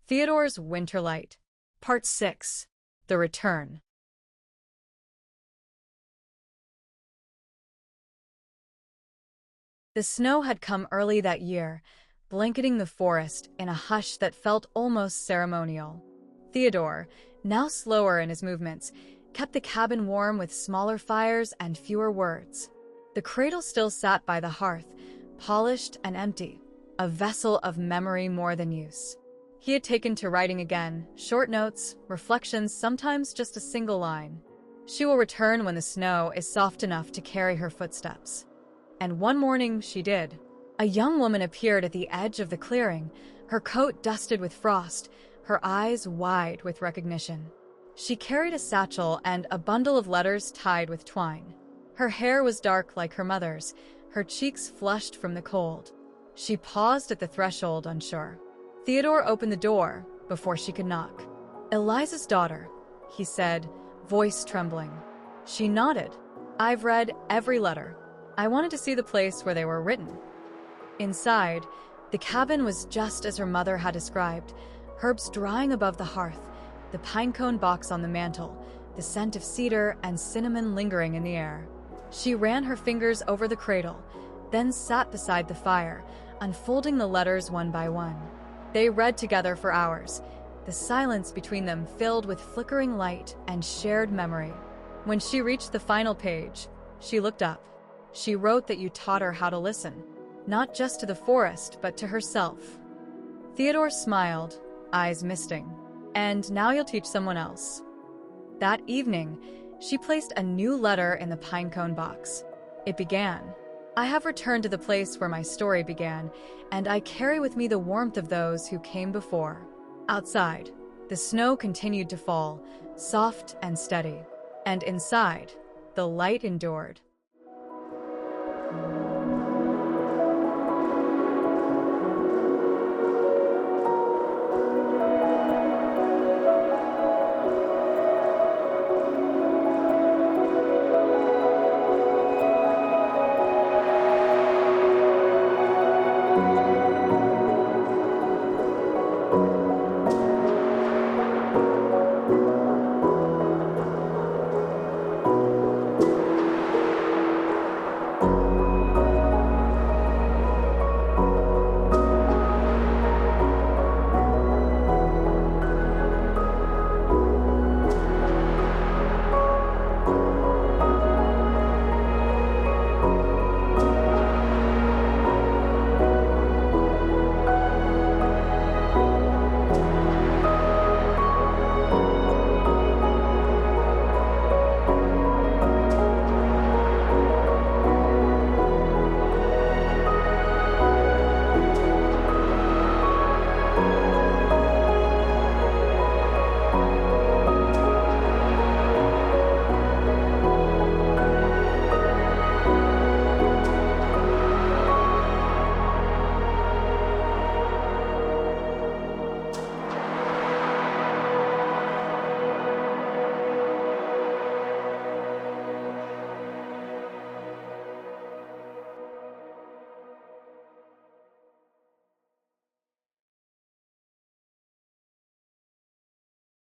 Theodore's Winterlight, Part 6, The Return. The snow had come early that year, blanketing the forest in a hush that felt almost ceremonial. Theodore, now slower in his movements, kept the cabin warm with smaller fires and fewer words. The cradle still sat by the hearth, polished and empty, a vessel of memory more than use. He had taken to writing again, short notes, reflections, sometimes just a single line. She will return when the snow is soft enough to carry her footsteps. And one morning she did. A young woman appeared at the edge of the clearing, her coat dusted with frost, her eyes wide with recognition. She carried a satchel and a bundle of letters tied with twine. Her hair was dark like her mother's, her cheeks flushed from the cold. She paused at the threshold, unsure. Theodore opened the door before she could knock. "Eliza's daughter," he said, voice trembling. She nodded. "I've read every letter. I wanted to see the place where they were written." Inside, the cabin was just as her mother had described, herbs drying above the hearth, the pinecone box on the mantel, the scent of cedar and cinnamon lingering in the air. She ran her fingers over the cradle, then sat beside the fire, unfolding the letters one by one. They read together for hours, the silence between them filled with flickering light and shared memory. When she reached the final page, she looked up. She wrote that you taught her how to listen, not just to the forest, but to herself. Theodore smiled, eyes misting. "And now you'll teach someone else." That evening, she placed a new letter in the pinecone box. It began, "I have returned to the place where my story began, and I carry with me the warmth of those who came before." Outside, the snow continued to fall, soft and steady. And inside, the light endured.